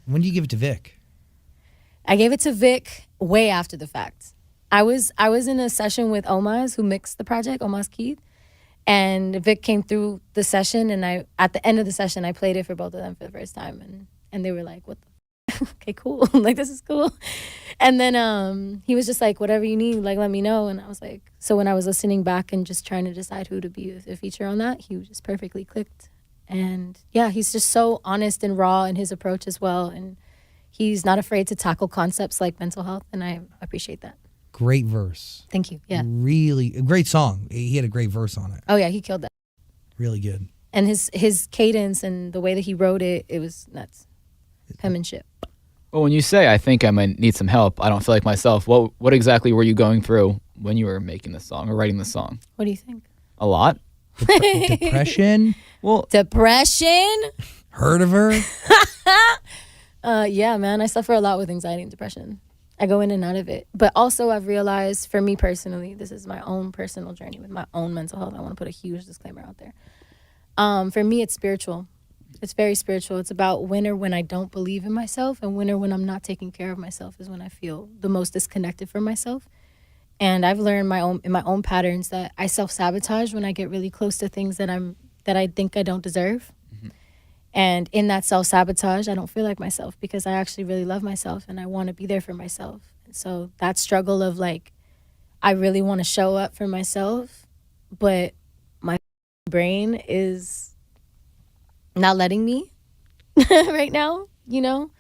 When do you give it to Vic? I gave it to Vic way after the fact. I was in a session with Omaz, who mixed the project, Omaz Keith, and Vic came through the session, and at the end of the session I played it for both of them for the first time, and they were like, "What the okay, cool." Like, this is cool. And then he was just like, "Whatever you need, like, let me know." And I was like, so when I was listening back and just trying to decide who to be a feature on that, he just perfectly clicked. And yeah, he's just so honest and raw in his approach as well, and he's not afraid to tackle concepts like mental health, and I appreciate that. Great verse. Thank you. Yeah. Really a great song. He had a great verse on it. Oh yeah, he killed that. Really good. And his cadence and the way that he wrote it, it was nuts. Penmanship. Well, when you say, I think I might need some help, I don't feel like myself, what exactly were you going through when you were making the song or writing the song? What do you think? A lot? Depression? Well, Depression? Heard of her? Yeah, man. I suffer a lot with anxiety and depression. I go in and out of it. But also I've realized, for me personally, this is my own personal journey with my own mental health. I want to put a huge disclaimer out there. For me, it's spiritual. It's very spiritual. It's about when I don't believe in myself, and when I'm not taking care of myself is when I feel the most disconnected from myself. And I've learned in my own patterns that I self-sabotage when I get really close to things that I think I don't deserve. Mm-hmm. And in that self-sabotage, I don't feel like myself, because I actually really love myself and I want to be there for myself. And so that struggle of like, I really want to show up for myself, but my brain is not letting me right now, you know?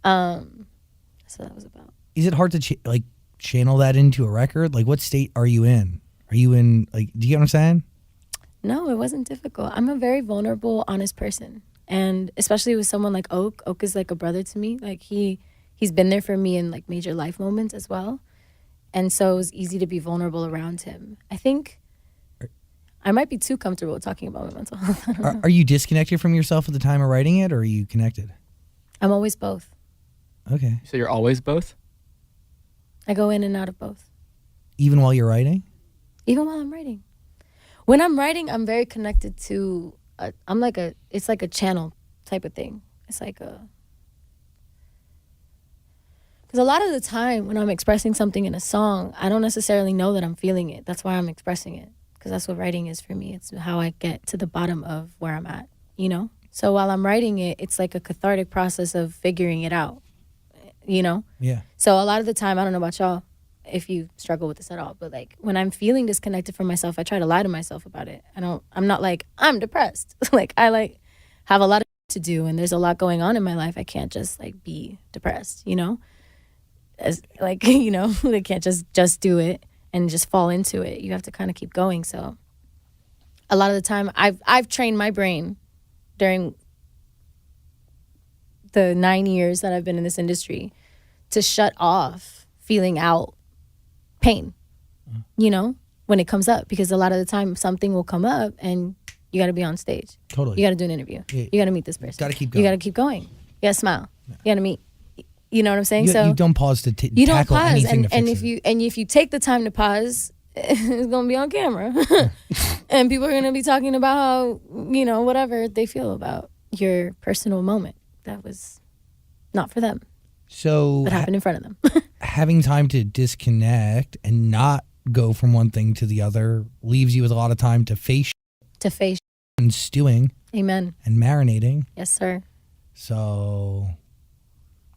That's what that was about. Is it hard to channel that into a record? Like, what state are you in? Are you in, like, do you get what I'm saying? No, it wasn't difficult. I'm a very vulnerable, honest person. And especially with someone like Oak is like a brother to me. Like, he's been there for me in like major life moments as well. And so it was easy to be vulnerable around him. I think I might be too comfortable talking about my mental health. I don't know. Are you disconnected from yourself at the time of writing it, or are you connected? I'm always both. Okay. So you're always both? I go in and out of both. Even while you're writing? Even while I'm writing. When I'm writing, I'm very connected to, it's like a channel type of thing. It's like because a lot of the time when I'm expressing something in a song, I don't necessarily know that I'm feeling it. That's why I'm expressing it, because that's what writing is for me. It's how I get to the bottom of where I'm at, you know? So while I'm writing it, it's like a cathartic process of figuring it out, you know? Yeah. So a lot of the time, I don't know about y'all, if you struggle with this at all, but like when I'm feeling disconnected from myself, I try to lie to myself about it. I'm not like, I'm depressed. Like, I have a lot to do, and there's a lot going on in my life. I can't just like be depressed, you know? As like, you know, they can't just do it and just fall into it. You have to kind of keep going. So a lot of the time I've trained my brain during the 9 years that I've been in this industry to shut off feeling out pain, you know, when it comes up, because a lot of the time something will come up and you got to be on stage. Totally. You got to do an interview. Yeah. You got to meet this person. Got to keep going. You got to keep going. You got to smile. Yeah. You got to meet. You know what I'm saying? You don't pause to you don't tackle pause, anything and, to fix it. if you take the time to pause, it's gonna be on camera, and people are gonna be talking about how, you know, whatever they feel about your personal moment that was not for them. So that happened in front of them. Having time to disconnect and not go from one thing to the other leaves you with a lot of time to face and stewing. Amen. And marinating. Yes, sir. So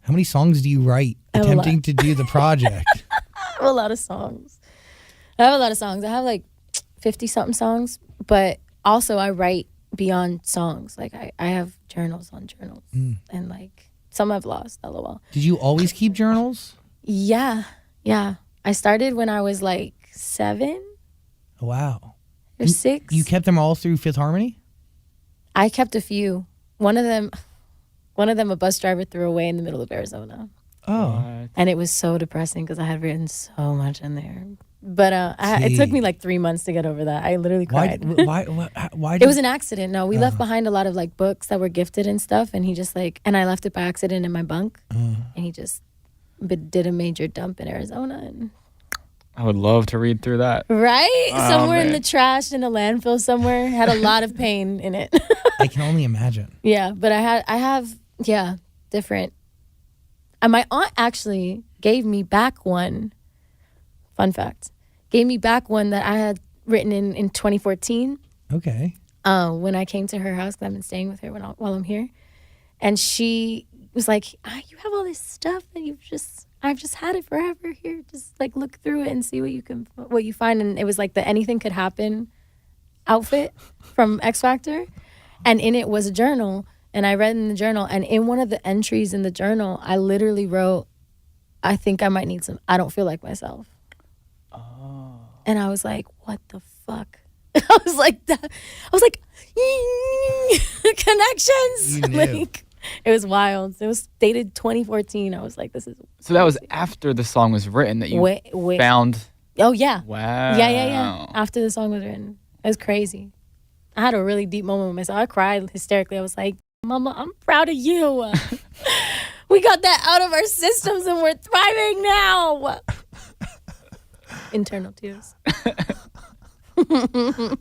how many songs do you write attempting to do the project? I have a lot of songs. I have like 50 something songs, but also I write beyond songs. Like I have journals on journals, and like some I've lost, LOL. Did you always keep journals? Yeah. I started when I was like 7. Oh, wow. Or 6. You kept them all through Fifth Harmony? I kept a few. One of them a bus driver threw away in the middle of Arizona. Oh. What? And it was so depressing because I had written so much in there. But it took me like 3 months to get over that. I literally cried. Why it was an accident. No, we left behind a lot of like books that were gifted and stuff. And he just and I left it by accident in my bunk. And he just did a major dump in Arizona. And I would love to read through that. Right? Somewhere man. in the trash in a landfill somewhere. Had a lot of pain in it. I can only imagine. Yeah, but I have different. And my aunt actually gave me back one, fun fact, gave me back one that I had written in 2014. Okay. When I came to her house, because I've been staying with her while I'm here. And she was like, you have all this stuff that I've just had it forever here. Just like look through it and see what you find. And it was like the anything could happen outfit from X Factor. And in it was a journal. And I read in the journal, and in one of the entries in the journal, I literally wrote, I think I might need I don't feel like myself. Oh. And I was like, what the fuck? I was like, connections. You knew. Like, it was wild. It was dated 2014. I was like, this is. So that was after the song was written that you found. Oh, yeah. Wow. Yeah. After the song was written. It was crazy. I had a really deep moment with myself. I cried hysterically. I was like, Mama, I'm proud of you. We got that out of our systems and we're thriving now. Internal tears.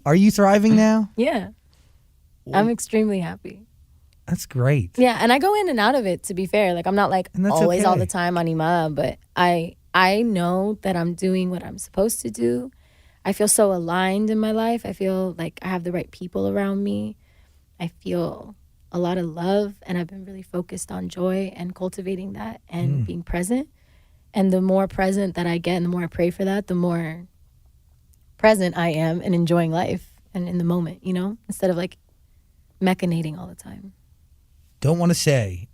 Are you thriving now? Yeah. I'm extremely happy. That's great. Yeah, and I go in and out of it, to be fair. Like, I'm not like always all the time animada, but I know that I'm doing what I'm supposed to do. I feel so aligned in my life. I feel like I have the right people around me. I feel a lot of love, and I've been really focused on joy and cultivating that and being present. And the more present that I get and the more I pray for that, the more present I am and enjoying life and in the moment, you know, instead of like mechanating all the time. Don't want to say.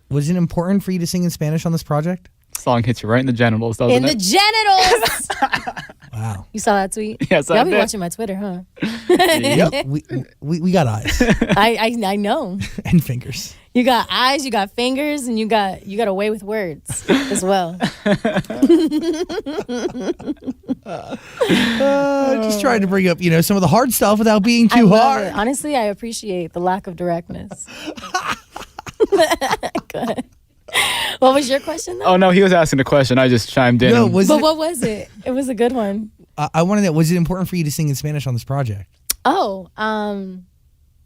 Was it important for you to sing in Spanish on this project? Song hits you right in the genitals, doesn't it? In the genitals! Wow. You saw that tweet? Yes, Y'all I be did. watching my Twitter, huh? Yep. We got eyes I know. and fingers. You got eyes, you got fingers, and you got a way with words as well. Just trying to bring up, some of the hard stuff without being I too love hard. it. Honestly, I appreciate the lack of directness. Good. What was your question, though? Oh, no, he was asking a question. I just chimed in. No, But what was it? It was a good one. I want to know, was it important for you to sing in Spanish on this project? Oh,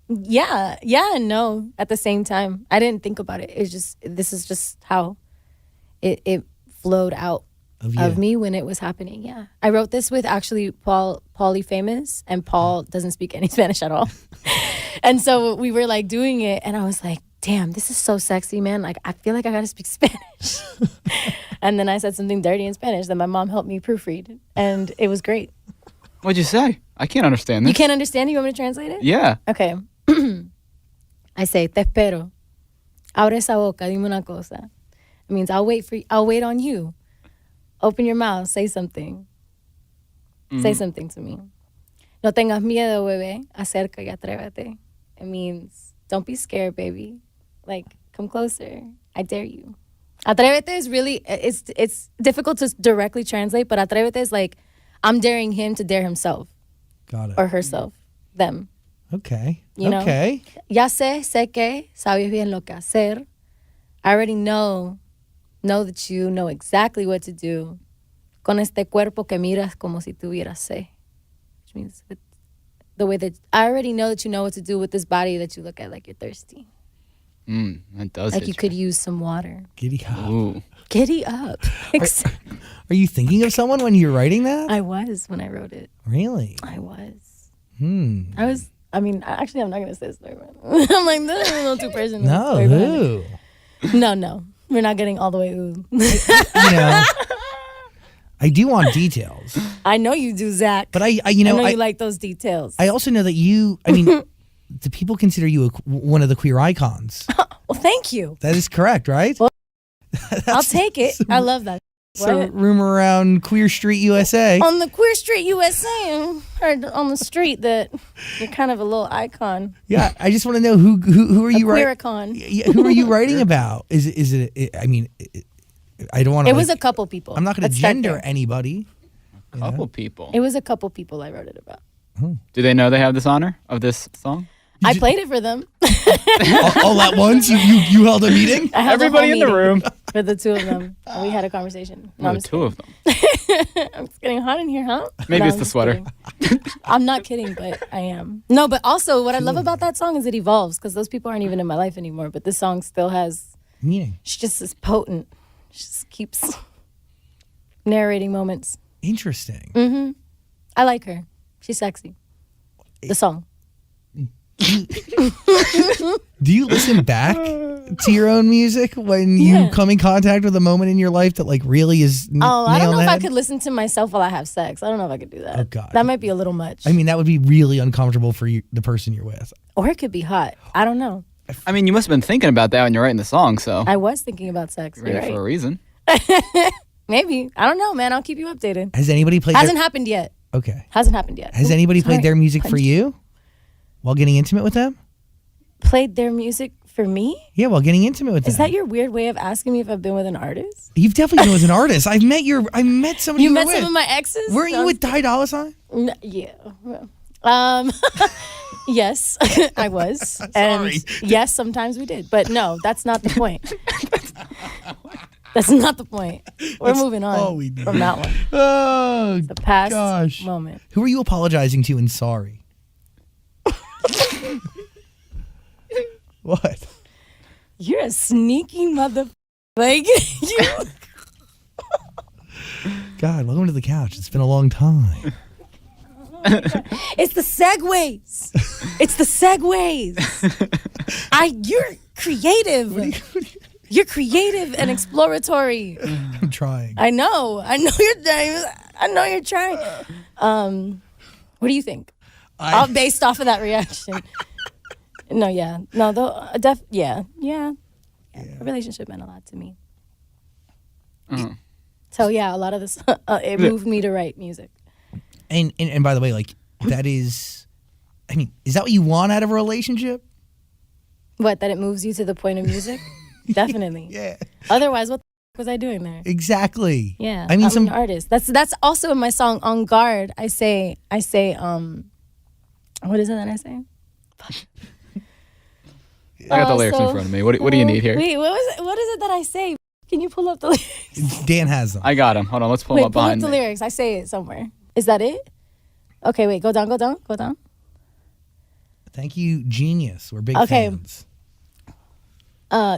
yeah and no at the same time. I didn't think about it. This is just how it flowed out of me when it was happening. Yeah, I wrote this with actually Paulie Famous, and Paul doesn't speak any Spanish at all. And so we were like doing it, and I was like, damn, this is so sexy, man. Like, I feel like I gotta speak Spanish. And then I said something dirty in Spanish that my mom helped me proofread, and it was great. What'd you say? I can't understand this. You can't understand? You want me to translate it? Yeah. Okay. I say, te espero. Abre esa boca, dime una cosa. It means I'll wait on you. Open your mouth, say something. Say something to me. No tengas miedo, bebé. Acerca y atrévete. It means don't be scared, baby. Like, come closer. I dare you. Atrévete is really, it's difficult to directly translate, but atrévete is like, I'm daring him to dare himself. Got it. Or herself. Them. Okay. You know? Okay. Ya sé que sabes bien lo que hacer. I already know that you know exactly what to do. Con este cuerpo que miras como si tuvieras sed. Which means the way that I already know that you know what to do with this body that you look at like you're thirsty. That does Like hit you could use some water. Giddy up. Ooh. Giddy up. Are you thinking of someone when you're writing that? I was when I wrote it. Really? I was. I'm not going to say the story. I'm like, this is a little too personal. No, Story behind who? it. No. We're not getting all the way ooh. I do want details. I know you do, Zach. But I know you like those details. I also know that the people consider you one of the queer icons. Well, thank you. That is correct, right? Well, I'll take it. I love that. So rumor around Queer Street USA. On the Queer Street USA, heard on the street that you're kind of a little icon. Yeah, I just want to know who are you writing? Queer-icon. Yeah, who are you writing about? Is it? I mean, I don't want to. It was a couple people. I'm not going to gender anybody. A couple people. It was a couple people I wrote it about. Do they know they have this honor of this song? I played it for them. all at once? You held a meeting? I held Everybody a in whole the room. meeting for the two of them. And we had a conversation. No, I'm The just two of them. I'm it's getting hot in here, huh? Maybe No, it's I'm the just sweater. kidding. I'm not kidding, but I am. No, but also what I love about that song is it evolves because those people aren't even in my life anymore. But this song still has Meaning? She just is potent. She just keeps narrating moments. Interesting. Mm-hmm. I like her. She's sexy. The song. Do you listen back to your own music when you come in contact with a moment in your life that like really is I don't know if I could listen to myself while I have sex. I don't know if I could do that. Oh God. That might be a little much. I mean, that would be really uncomfortable for you, the person you're with. Or it could be hot. I don't know. I mean, you must have been thinking about that when you're writing the song, so. I was thinking about sex. You're right. For a reason. Maybe. I don't know, man. I'll keep you updated. Has anybody played Hasn't happened yet. Okay. Hasn't happened yet. Has anybody played their music for you while getting intimate with them? Played their music for me? Yeah, while getting intimate with them. Is that your weird way of asking me if I've been with an artist? You've definitely been with an artist. I met somebody you were met with. some of my exes? Weren't you with Ty Dolla $ign? No, yeah. Yes, I was. And yes, sometimes we did. But no, that's not the point. That's not the point. We're moving on from that one. Oh, it's the past moment. Who are you apologizing to and sorry? What? You're a sneaky mother. Like, you. God, welcome to the couch. It's been a long time. It's the segues. It's the segues. You're creative. You're creative and exploratory. I'm trying. I know you're trying. What do you think? Based off of that reaction. No, yeah. No, though, yeah. A relationship meant a lot to me. So, yeah, a lot of this, it moved me to write music. And by the way, like, that is, I mean, is that what you want out of a relationship? What, that it moves you to the point of music? Definitely. Yeah. Otherwise, what the was I doing there? Exactly. Yeah. I mean, I'm an artist. That's also in my song On Guard. I say, what is it that I say? I got the lyrics in front of me. What do you need here? Wait, what is it that I say? Can you pull up the lyrics? Dan has them. I got them. Hold on, let's pull them up behind me. Pull up the lyrics. I say it somewhere. Is that it? Okay, wait. Go down. Thank you, genius. We're big fans.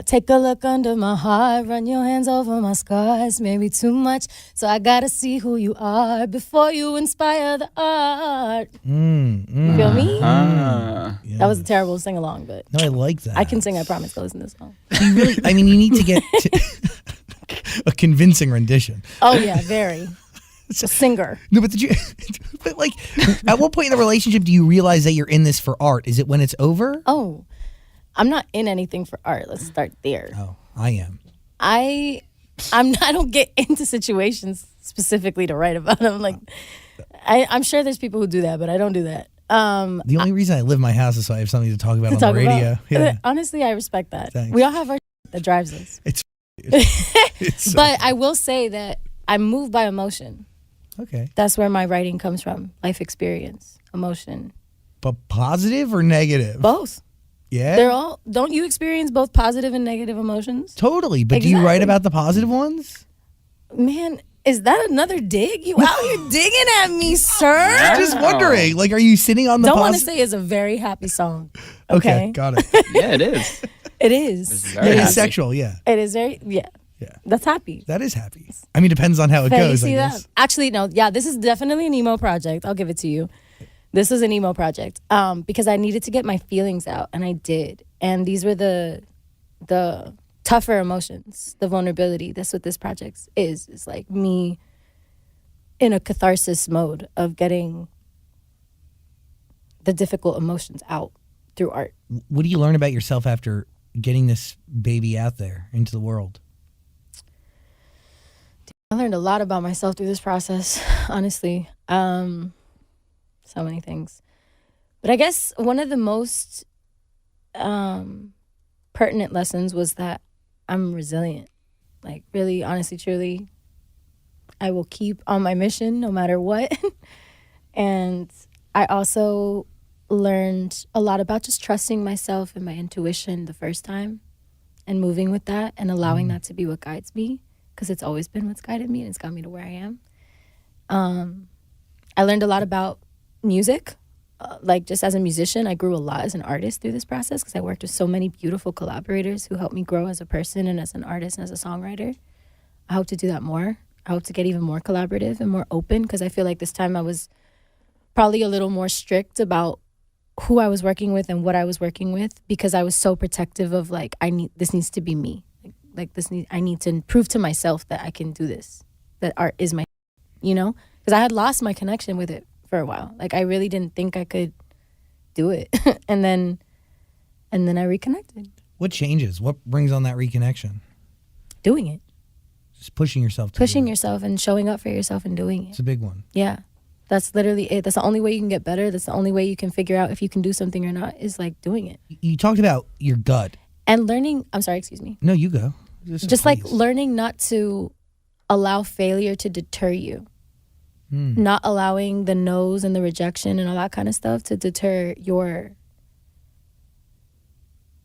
Take a look under my heart, run your hands over my scars, maybe too much, so I gotta see who you are before you inspire the art. You feel me? Yeah. That was a terrible sing-along, but no, I like that. I can sing, I promise. Go listen to this song. So you really, I mean, you need to get a convincing rendition. Oh, yeah, very. A singer. No, but but like, at what point in the relationship do you realize that you're in this for art? Is it when it's over? Oh, I'm not in anything for art. Let's start there. Oh, I am. I don't get into situations specifically to write about them. Like, I'm sure there's people who do that, but I don't do that. The only reason I live in my house is so I have something to talk about on the radio. Yeah. Honestly, I respect that. Thanks. We all have our that drives us. It's so but I will say that I'm moved by emotion. Okay. That's where my writing comes from. Life experience, emotion. But positive or negative? Both. Yeah. Don't you experience both positive and negative emotions? Totally. But do you write about the positive ones? Man, is that another dig? You out here digging at me, sir? Just wondering. Like, are you sitting on the Don't want to say it's a very happy song. Okay. Got it. Yeah, it is. It is. It is sexual, yeah. It is very, yeah. That's happy. That is happy. I mean, depends on how it goes, I guess. That? Actually, no. Yeah, this is definitely an emo project. I'll give it to you. This was an emo project because I needed to get my feelings out, and I did. And these were the tougher emotions, the vulnerability. That's what this project is. It's like me in a catharsis mode of getting the difficult emotions out through art. What do you learn about yourself after getting this baby out there into the world? I learned a lot about myself through this process, honestly. So many things. But I guess one of the most pertinent lessons was that I'm resilient. Like, really, honestly, truly, I will keep on my mission no matter what. And I also learned a lot about just trusting myself and my intuition the first time and moving with that and allowing that to be what guides me, because it's always been what's guided me and it's got me to where I am. I learned a lot about music, like just as a musician, I grew a lot as an artist through this process because I worked with so many beautiful collaborators who helped me grow as a person and as an artist and as a songwriter. I hope to do that more. I hope to get even more collaborative and more open because I feel like this time I was probably a little more strict about who I was working with and what I was working with because I was so protective of like, this needs to be me. I need to prove to myself that I can do this, that art is my, because I had lost my connection with it for a while. Like I really didn't think I could do it. and then I reconnected. What changes? What brings on that reconnection? Doing it. Just pushing yourself. Pushing yourself and showing up for yourself and doing it. It's a big one. Yeah. That's literally it. That's the only way you can get better. That's the only way you can figure out if you can do something or not is like doing it. You talked about your gut. And learning, I'm sorry, excuse me. No, you go. Just like learning not to allow failure to deter you. Not allowing the no's and the rejection and all that kind of stuff to deter your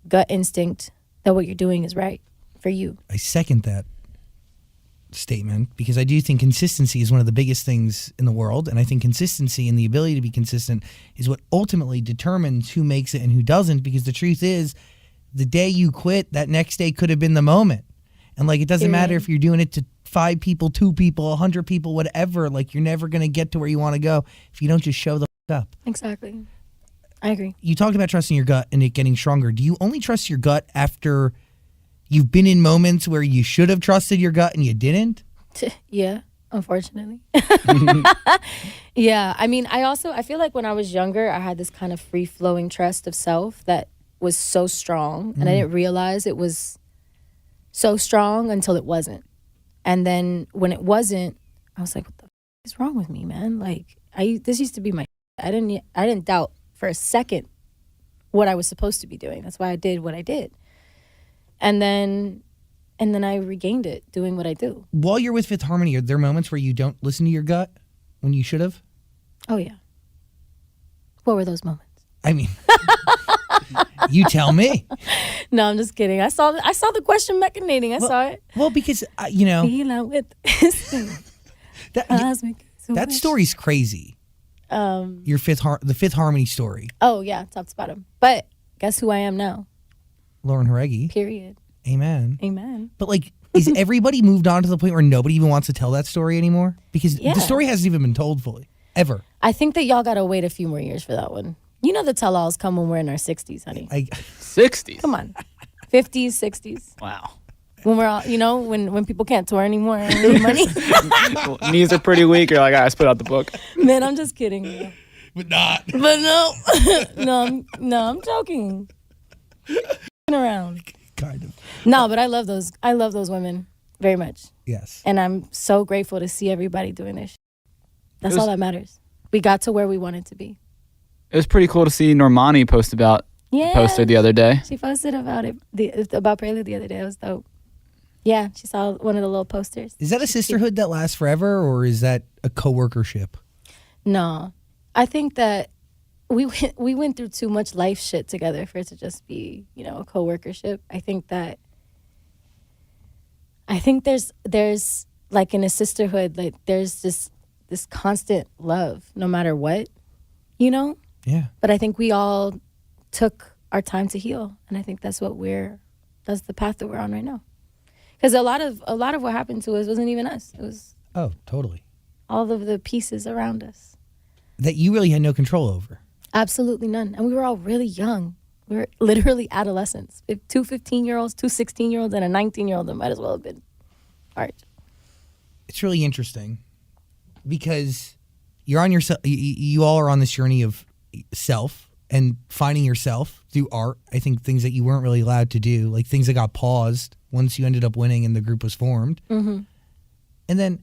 gut instinct that what you're doing is right for you. I second that statement because I do think consistency is one of the biggest things in the world, and I think consistency and the ability to be consistent is what ultimately determines who makes it and who doesn't, because the truth is the day you quit, that next day could have been the moment. And like it doesn't matter if you're doing it to 5 people, 2 people, 100 people, whatever, like you're never going to get to where you want to go if you don't just show the up. Exactly. I agree. You talked about trusting your gut and it getting stronger. Do you only trust your gut after you've been in moments where you should have trusted your gut and you didn't? Yeah, unfortunately. Yeah, I mean, I feel like when I was younger, I had this kind of free-flowing trust of self that was so strong, and I didn't realize it was so strong until it wasn't. And then when it wasn't, I was like, what the f*** is wrong with me, man? Like, this used to be my I didn't doubt for a second what I was supposed to be doing. That's why I did what I did. And then I regained it doing what I do. While you're with Fifth Harmony, are there moments where you don't listen to your gut when you should have? Oh, yeah. What were those moments? I mean, you tell me. No, I'm just kidding. I saw the question machinating. I saw it. Well, because, Feeling with that story's crazy. Your the Fifth Harmony story. Oh, yeah, top to bottom. But guess who I am now? Lauren Jauregui. Period. Amen. Amen. But like, is everybody moved on to the point where nobody even wants to tell that story anymore? Because the story hasn't even been told fully, ever. I think that y'all got to wait a few more years for that one. You know the tell-alls come when we're in our 60s, honey. 60s? Come on. 50s, 60s. Wow. When we're all, when people can't tour anymore and need money. Knees are pretty weak. You're like, all right, let's put out the book. Man, I'm just kidding. Man. But not. But no. I'm joking. Around. Kind of. No, but I love those women very much. Yes. And I'm so grateful to see everybody doing this. That's all that matters. We got to where we wanted to be. It was pretty cool to see Normani post about the poster the other day. She posted about it, about Prelude the other day. It was dope. Yeah, she saw one of the little posters. Is that a sisterhood that lasts forever, or is that a co-workership? No. I think that we went through too much life shit together for it to just be, a co-workership. I think there's like in a sisterhood, like there's this constant love no matter what, Yeah. But I think we all took our time to heal, and I think that's the path that we're on right now. Because a lot of what happened to us wasn't even us. It was totally all of the pieces around us that you really had no control over. Absolutely none. And we were all really young. We were literally adolescents. 2 15-year-olds, 2 16-year-olds, and a 19-year-old that might as well have been art. It's really interesting because you're on yourself. You all are on this journey of self and finding yourself through art. I think things that you weren't really allowed to do, like things that got paused once you ended up winning and the group was formed. Mm-hmm. And then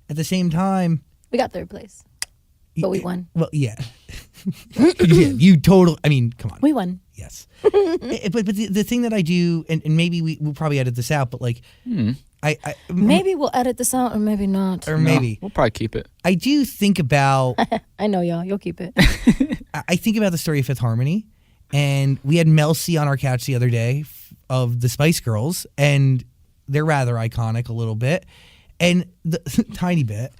at the same time, we got third place, but we won. Well, yeah. You totally, I mean, come on. We won. Yes. But the thing that I do, and maybe we'll probably edit this out, but like, maybe we'll edit this out or maybe not. Or maybe. We'll probably keep it. I do think about. I know y'all. You'll keep it. I think about the story of Fifth Harmony, and we had Mel C on our couch the other day of the Spice Girls, and they're rather iconic a little bit, and the tiny bit.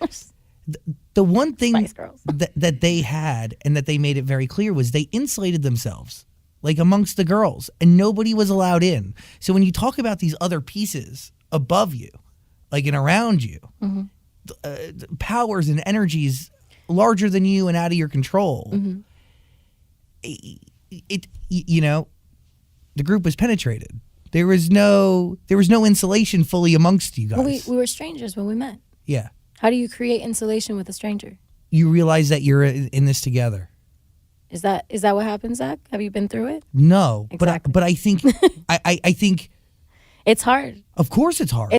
The one thing Spice Girls. that they had and that they made it very clear was they insulated themselves, like amongst the girls, and nobody was allowed in. So when you talk about these other pieces above you, like and around you, powers and energies larger than you and out of your control, you know, the group was penetrated. There was no insulation fully amongst you guys. Well, we were strangers when we met. Yeah. How do you create insulation with a stranger? You realize that you're in this together. Is that what happens, Zach? Have you been through it? No, Exactly. but I think I think It's hard. of course it's hard.